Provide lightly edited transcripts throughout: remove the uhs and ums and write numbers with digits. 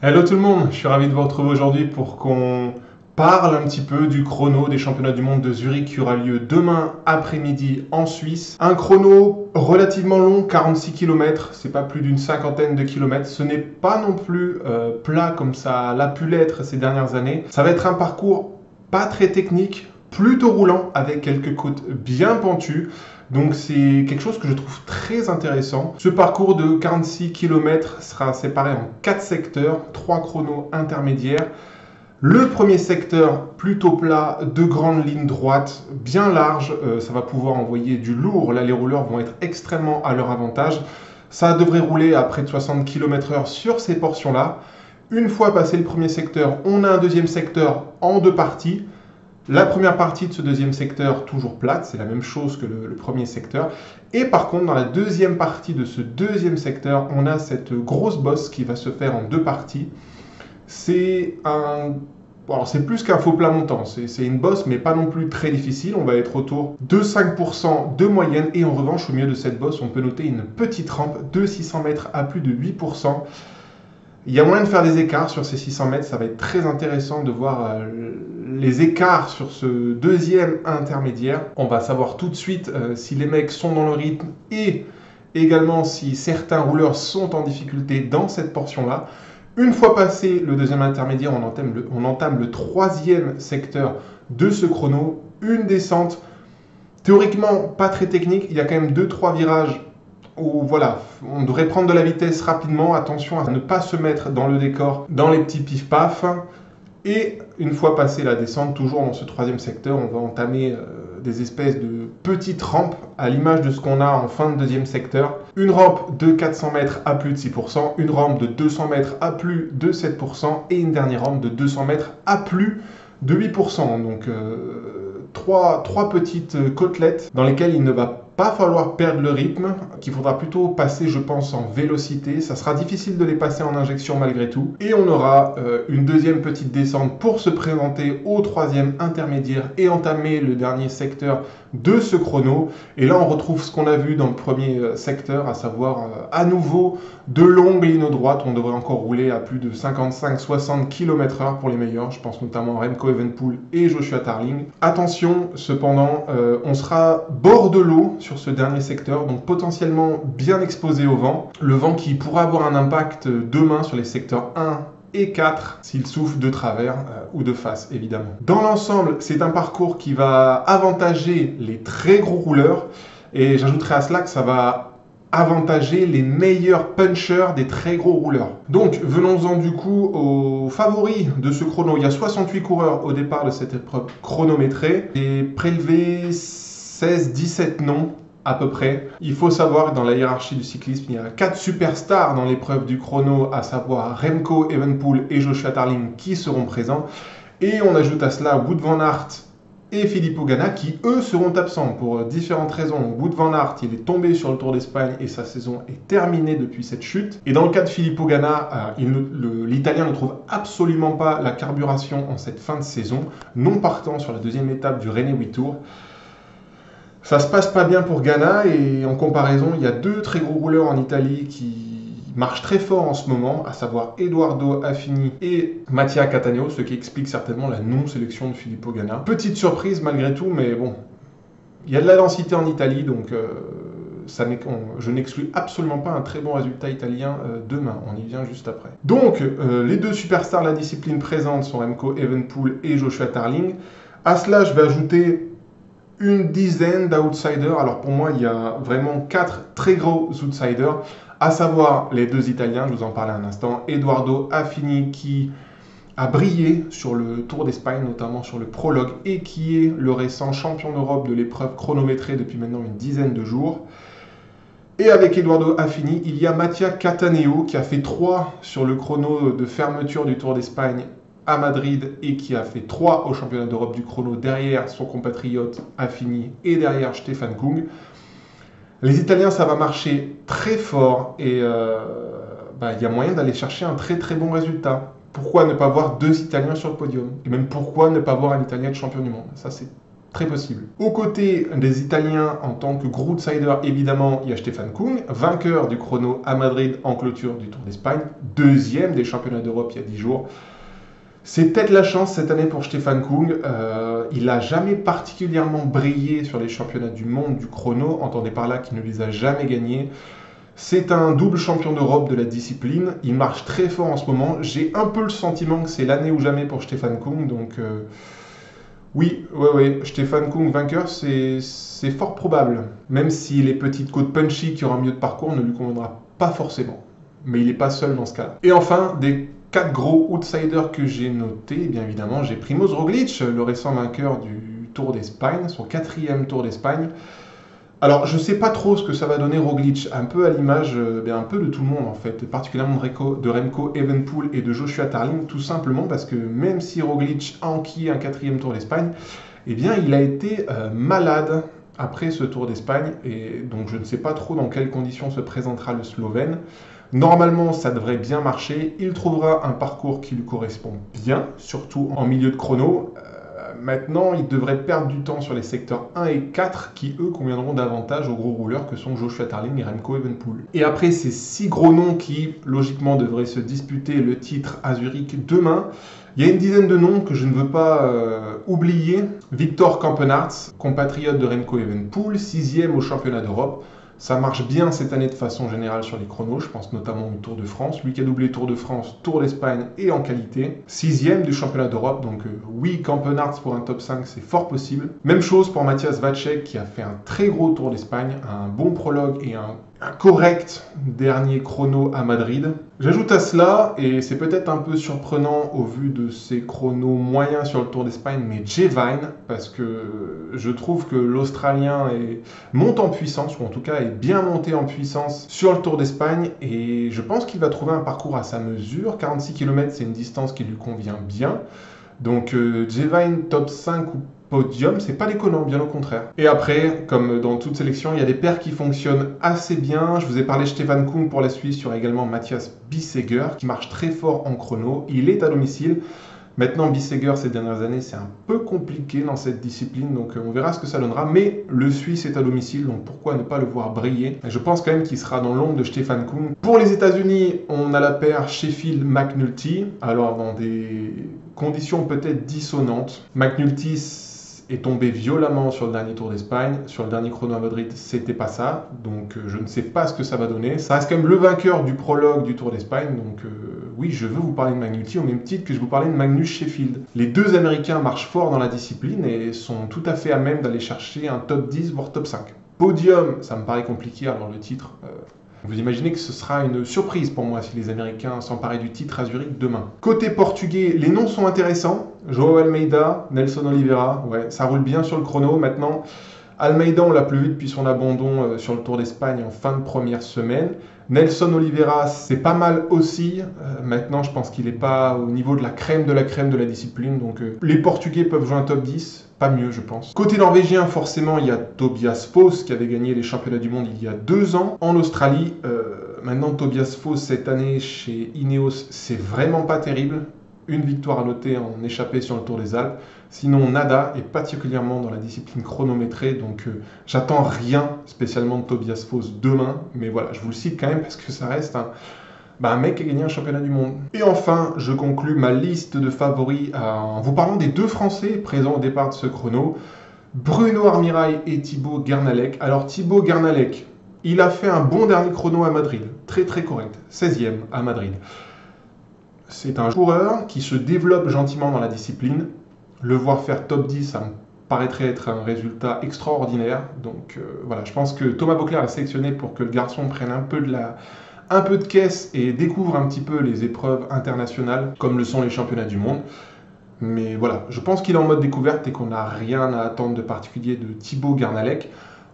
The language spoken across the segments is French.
Hello tout le monde, je suis ravi de vous retrouver aujourd'hui pour qu'on parle un petit peu du chrono des championnats du monde de Zurich qui aura lieu demain après-midi en Suisse. Un chrono relativement long, 46 km, c'est pas plus d'une cinquantaine de kilomètres. Ce n'est pas non plus plat comme ça l'a pu l'être ces dernières années. Ça va être un parcours pas très technique, plutôt roulant avec quelques côtes bien pentues. Donc c'est quelque chose que je trouve très intéressant. Ce parcours de 46 km sera séparé en 4 secteurs, 3 chronos intermédiaires. Le premier secteur, plutôt plat, de grandes lignes droites, bien larges, ça va pouvoir envoyer du lourd. Là, les rouleurs vont être extrêmement à leur avantage. Ça devrait rouler à près de 60 km/h sur ces portions-là. Une fois passé le premier secteur, on a un deuxième secteur en 2 parties. La première partie de ce deuxième secteur, toujours plate, c'est la même chose que le premier secteur. Et par contre, dans la deuxième partie de ce deuxième secteur, on a cette grosse bosse qui va se faire en 2 parties. C'est plus qu'un faux plat montant, c'est une bosse, mais pas non plus très difficile. On va être autour de 5% de moyenne. Et en revanche, au milieu de cette bosse, on peut noter une petite rampe de 600 mètres à plus de 8%. Il y a moyen de faire des écarts sur ces 600 mètres, ça va être très intéressant de voir les écarts sur ce deuxième intermédiaire. On va savoir tout de suite si les mecs sont dans le rythme et également si certains rouleurs sont en difficulté dans cette portion-là. Une fois passé le deuxième intermédiaire, on entame le troisième secteur de ce chrono, une descente théoriquement pas très technique, il y a quand même 2-3 virages où voilà, on devrait prendre de la vitesse rapidement, attention à ne pas se mettre dans le décor, dans les petits pif-paf. Et une fois passé la descente, toujours dans ce troisième secteur, on va entamer des espèces de petites rampes à l'image de ce qu'on a en fin de deuxième secteur. Une rampe de 400 mètres à plus de 6%, une rampe de 200 mètres à plus de 7% et une dernière rampe de 200 mètres à plus de 8%. Donc trois petites côtelettes dans lesquelles il ne va pas falloir perdre le rythme, qu'il faudra plutôt passer, je pense, en vélocité. Ça sera difficile de les passer en injection malgré tout. Et on aura une deuxième petite descente pour se présenter au troisième intermédiaire et entamer le dernier secteur de ce chrono. Et là, on retrouve ce qu'on a vu dans le premier secteur, à savoir à nouveau de longues lignes droites. On devrait encore rouler à plus de 55-60 km/h pour les meilleurs. Je pense notamment à Remco Evenepoel et Joshua Tarling. Attention, cependant, on sera bord de l'eau sur ce dernier secteur, donc potentiellement bien exposé au vent. Le vent qui pourra avoir un impact demain sur les secteurs 1 et 4 s'il souffle de travers ou de face, évidemment. Dans l'ensemble, c'est un parcours qui va avantager les très gros rouleurs et j'ajouterai à cela que ça va avantager les meilleurs punchers des très gros rouleurs. Donc, venons-en du coup aux favoris de ce chrono. Il y a 68 coureurs au départ de cette épreuve chronométrée et prélevé 16-17 noms à peu près. Il faut savoir que dans la hiérarchie du cyclisme, il y a 4 superstars dans l'épreuve du chrono, à savoir Remco Evenepoel et Joshua Tarling qui seront présents. Et on ajoute à cela Wout van Aert et Filippo Ganna qui, eux, seront absents pour différentes raisons. Wout van Aert, il est tombé sur le Tour d'Espagne et sa saison est terminée depuis cette chute. Et dans le cas de Filippo Ganna, l'Italien ne trouve absolument pas la carburation en cette fin de saison, non partant sur la deuxième étape du Rene 8 Tours. Ça se passe pas bien pour Ganna et en comparaison, il y a 2 très gros rouleurs en Italie qui marchent très fort en ce moment, à savoir Edoardo Affini et Mattia Cattaneo, ce qui explique certainement la non-sélection de Filippo Ganna. Petite surprise malgré tout, mais bon, il y a de la densité en Italie, donc je n'exclus absolument pas un très bon résultat italien demain, on y vient juste après. Donc, les 2 superstars de la discipline présente sont Remco Evenepoel et Joshua Tarling. À cela, je vais ajouter une dizaine d'outsiders. Alors pour moi, il y a vraiment 4 très gros outsiders, à savoir les 2 Italiens, je vous en parlais un instant, Edoardo Affini qui a brillé sur le Tour d'Espagne, notamment sur le prologue, et qui est le récent champion d'Europe de l'épreuve chronométrée depuis maintenant une dizaine de jours. Et avec Edoardo Affini, il y a Mattia Cattaneo qui a fait 3 sur le chrono de fermeture du Tour d'Espagne à Madrid et qui a fait 3 au championnat d'Europe du chrono derrière son compatriote Affini et derrière Stefan Kung. Les Italiens, ça va marcher très fort et il y a moyen d'aller chercher un très très bon résultat. Pourquoi ne pas voir 2 Italiens sur le podium? Et même pourquoi ne pas voir un Italien de champion du monde? Ça, c'est très possible. Aux côtés des Italiens, en tant que gros outsider, évidemment, il y a Stefan Kung, vainqueur du chrono à Madrid en clôture du Tour d'Espagne, deuxième des championnats d'Europe il y a 10 jours. C'est peut-être la chance cette année pour Stefan Kung. Il n'a jamais particulièrement brillé sur les championnats du monde du chrono, entendez par là qu'il ne les a jamais gagnés. C'est un double champion d'Europe de la discipline, il marche très fort en ce moment. J'ai un peu le sentiment que c'est l'année ou jamais pour Stefan Kung, donc oui, Stefan Kung vainqueur, c'est fort probable. Même si les petites côtes punchy qui aura mieux de parcours ne lui conviendra pas forcément. Mais il n'est pas seul dans ce cas-là. Et enfin, des 4 gros outsiders que j'ai notés, bien évidemment, j'ai Primož Roglič, le récent vainqueur du Tour d'Espagne, son 4e Tour d'Espagne. Alors, je ne sais pas trop ce que ça va donner Roglič, un peu à l'image un peu de tout le monde en fait, particulièrement de Remco Evenepoel et de Joshua Tarling, tout simplement parce que même si Roglič a enquillé un 4e Tour d'Espagne, eh bien il a été malade après ce Tour d'Espagne, et donc je ne sais pas trop dans quelles conditions se présentera le Slovène. Normalement, ça devrait bien marcher, il trouvera un parcours qui lui correspond bien, surtout en milieu de chrono. Maintenant, il devrait perdre du temps sur les secteurs 1 et 4 qui, eux, conviendront davantage aux gros rouleurs que sont Joshua Tarling et Remco Evenepoel. Et après ces 6 gros noms qui, logiquement, devraient se disputer le titre à Zurich demain, il y a une dizaine de noms que je ne veux pas oublier. Victor Campenaerts, compatriote de Remco Evenepoel, 6e au championnat d'Europe. Ça marche bien cette année de façon générale sur les chronos, je pense notamment au Tour de France. Lui qui a doublé Tour de France, Tour d'Espagne et en qualité. 6e du championnat d'Europe, donc oui, Campenaerts pour un top 5, c'est fort possible. Même chose pour Matthias Vacek qui a fait un très gros Tour d'Espagne, un bon prologue et un correct dernier chrono à Madrid. J'ajoute à cela, et c'est peut-être un peu surprenant au vu de ses chronos moyens sur le Tour d'Espagne, mais Jay Vine, parce que je trouve que l'Australien monte en puissance, ou en tout cas est bien monté en puissance sur le Tour d'Espagne, et je pense qu'il va trouver un parcours à sa mesure. 46 km, c'est une distance qui lui convient bien. Donc Jay Vine top 5 ou podium, c'est pas déconnant, bien au contraire. Et après, comme dans toute sélection, il y a des paires qui fonctionnent assez bien. Je vous ai parlé de Stefan Kung pour la Suisse, il y aura également Matthias Bissegger qui marche très fort en chrono. Il est à domicile. Maintenant, Bissegger, ces dernières années, c'est un peu compliqué dans cette discipline, donc on verra ce que ça donnera. Mais le Suisse est à domicile, donc pourquoi ne pas le voir briller? Et je pense quand même qu'il sera dans l'ombre de Stefan Kung. Pour les États-Unis, on a la paire Sheffield-McNulty. Alors, dans des conditions peut-être dissonantes. McNulty est tombé violemment sur le dernier Tour d'Espagne. Sur le dernier chrono à Madrid, c'était pas ça. Donc je ne sais pas ce que ça va donner. Ça reste quand même le vainqueur du prologue du Tour d'Espagne. Donc oui, je veux vous parler de McNulty au même titre que je vous parlais de Magnus Sheffield. Les deux Américains marchent fort dans la discipline et sont tout à fait à même d'aller chercher un top 10, voire top 5. Podium, ça me paraît compliqué, alors le titre... Vous imaginez que ce sera une surprise pour moi si les Américains s'emparaient du titre à Zurich demain. Côté portugais, les noms sont intéressants. João Almeida, Nelson Oliveira, ouais, ça roule bien sur le chrono. Maintenant, Almeida, on l'a plus vu depuis son abandon sur le Tour d'Espagne en fin de première semaine. Nelson Oliveira, c'est pas mal aussi. Maintenant, je pense qu'il n'est pas au niveau de la crème de la discipline. Donc, les Portugais peuvent jouer un top 10. Pas mieux, je pense. Côté norvégien, forcément, il y a Tobias Foss qui avait gagné les championnats du monde il y a 2 ans en Australie. Maintenant, Tobias Foss, cette année, chez Ineos, c'est vraiment pas terrible. Une victoire à noter en échappée sur le Tour des Alpes. Sinon, nada, et particulièrement dans la discipline chronométrée. Donc, j'attends rien spécialement de Tobias Foss demain. Mais voilà, je vous le cite quand même parce que ça reste un mec qui a gagné un championnat du monde. Et enfin, je conclus ma liste de favoris en vous parlant des 2 Français présents au départ de ce chrono. Bruno Armirail et Thibaut Guernalec. Alors, Thibaut Guernalec, il a fait un bon dernier chrono à Madrid. Très très correct. 16e à Madrid. C'est un coureur qui se développe gentiment dans la discipline. Le voir faire top 10, ça me paraîtrait être un résultat extraordinaire. Donc voilà, je pense que Thomas Voeckler a sélectionné pour que le garçon prenne un peu de caisse et découvre un petit peu les épreuves internationales, comme le sont les championnats du monde. Mais voilà, je pense qu'il est en mode découverte et qu'on n'a rien à attendre de particulier de Thibaut Guernalec.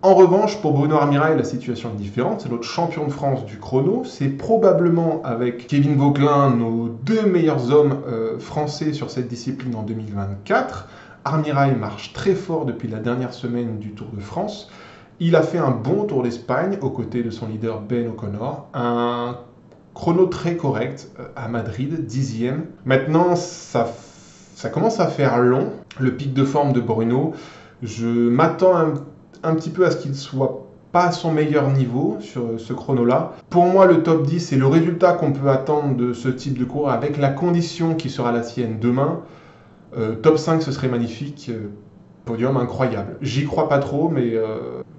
En revanche, pour Bruno Armirail, la situation est différente. C'est notre champion de France du chrono. C'est probablement avec Kevin Vauquelin nos 2 meilleurs hommes français sur cette discipline en 2024. Armirail marche très fort depuis la dernière semaine du Tour de France. Il a fait un bon Tour d'Espagne aux côtés de son leader Ben O'Connor. Un chrono très correct à Madrid, 10e. Maintenant, ça commence à faire long, le pic de forme de Bruno. Je m'attends un petit peu à ce qu'il soit pas à son meilleur niveau sur ce chrono-là. Pour moi, le top 10, c'est le résultat qu'on peut attendre de ce type de coureur avec la condition qui sera la sienne demain. Top 5, ce serait magnifique. Podium incroyable. J'y crois pas trop, mais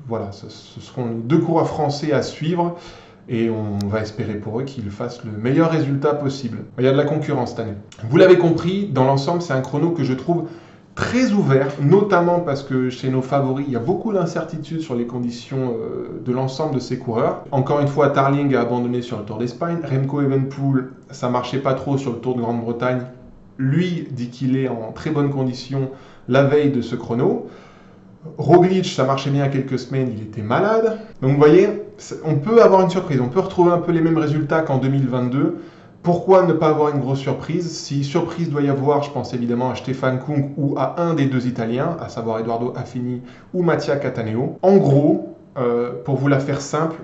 voilà, ce seront deux coureurs français à suivre. Et on va espérer pour eux qu'ils fassent le meilleur résultat possible. Il y a de la concurrence cette année. Vous l'avez compris, dans l'ensemble, c'est un chrono que je trouve très ouvert, notamment parce que chez nos favoris, il y a beaucoup d'incertitudes sur les conditions de l'ensemble de ces coureurs. Encore une fois, Tarling a abandonné sur le Tour d'Espagne. Remco Evenepoel, ça marchait pas trop sur le Tour de Grande-Bretagne. Lui dit qu'il est en très bonne condition la veille de ce chrono. Roglic, ça marchait bien il y a quelques semaines, il était malade. Donc vous voyez, on peut avoir une surprise, on peut retrouver un peu les mêmes résultats qu'en 2022. Pourquoi ne pas avoir une grosse surprise? Si surprise doit y avoir, je pense évidemment à Stefan Kung ou à un des deux Italiens, à savoir Edoardo Affini ou Mattia Cattaneo. En gros, pour vous la faire simple,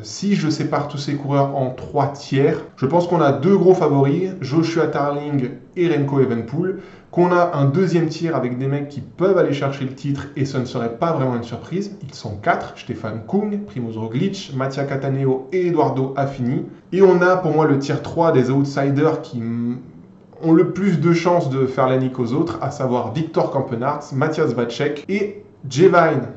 si je sépare tous ces coureurs en 3 tiers, je pense qu'on a 2 gros favoris, Joshua Tarling et Remco Evenepoel, qu'on a un deuxième tiers avec des mecs qui peuvent aller chercher le titre et ce ne serait pas vraiment une surprise. Ils sont 4, Stefan Kung, Primož Roglic, Mattia Cattaneo et Edoardo Affini. Et on a pour moi le tiers 3 des outsiders qui ont le plus de chances de faire la nique aux autres, à savoir Victor Campenaerts, Matthias Vacek et Jay Vine.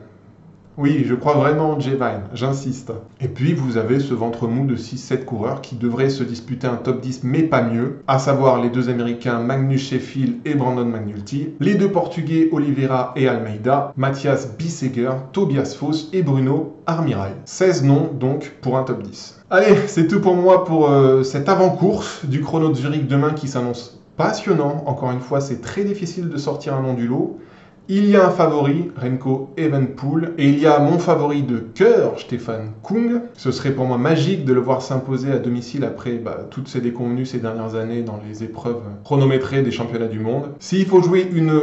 Oui, je crois vraiment Jay Vine, j'insiste. Et puis vous avez ce ventre mou de 6-7 coureurs qui devraient se disputer un top 10, mais pas mieux, à savoir les 2 Américains Magnus Sheffield et Brandon McNulty, les 2 Portugais Oliveira et Almeida, Matthias Bisseger, Tobias Foss et Bruno Armirail. 16 noms donc pour un top 10. Allez, c'est tout pour moi pour cette avant-course du chrono de Zurich demain qui s'annonce passionnant. Encore une fois, c'est très difficile de sortir un nom du lot. Il y a un favori, Remco Evenepoel, et il y a mon favori de cœur, Stefan Kung. Ce serait pour moi magique de le voir s'imposer à domicile après toutes ces déconvenues ces dernières années dans les épreuves chronométrées des championnats du monde. S'il faut jouer une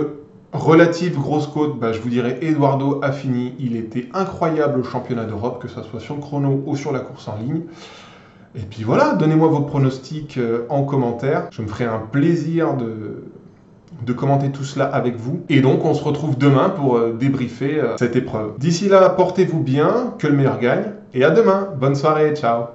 relative grosse cote, je vous dirais Edoardo Affini. Il était incroyable au championnat d'Europe, que ce soit sur le chrono ou sur la course en ligne. Et puis voilà, donnez-moi vos pronostics en commentaire. Je me ferai un plaisir de commenter tout cela avec vous. Et donc, on se retrouve demain pour débriefer cette épreuve. D'ici là, portez-vous bien, que le meilleur gagne. Et à demain. Bonne soirée, ciao.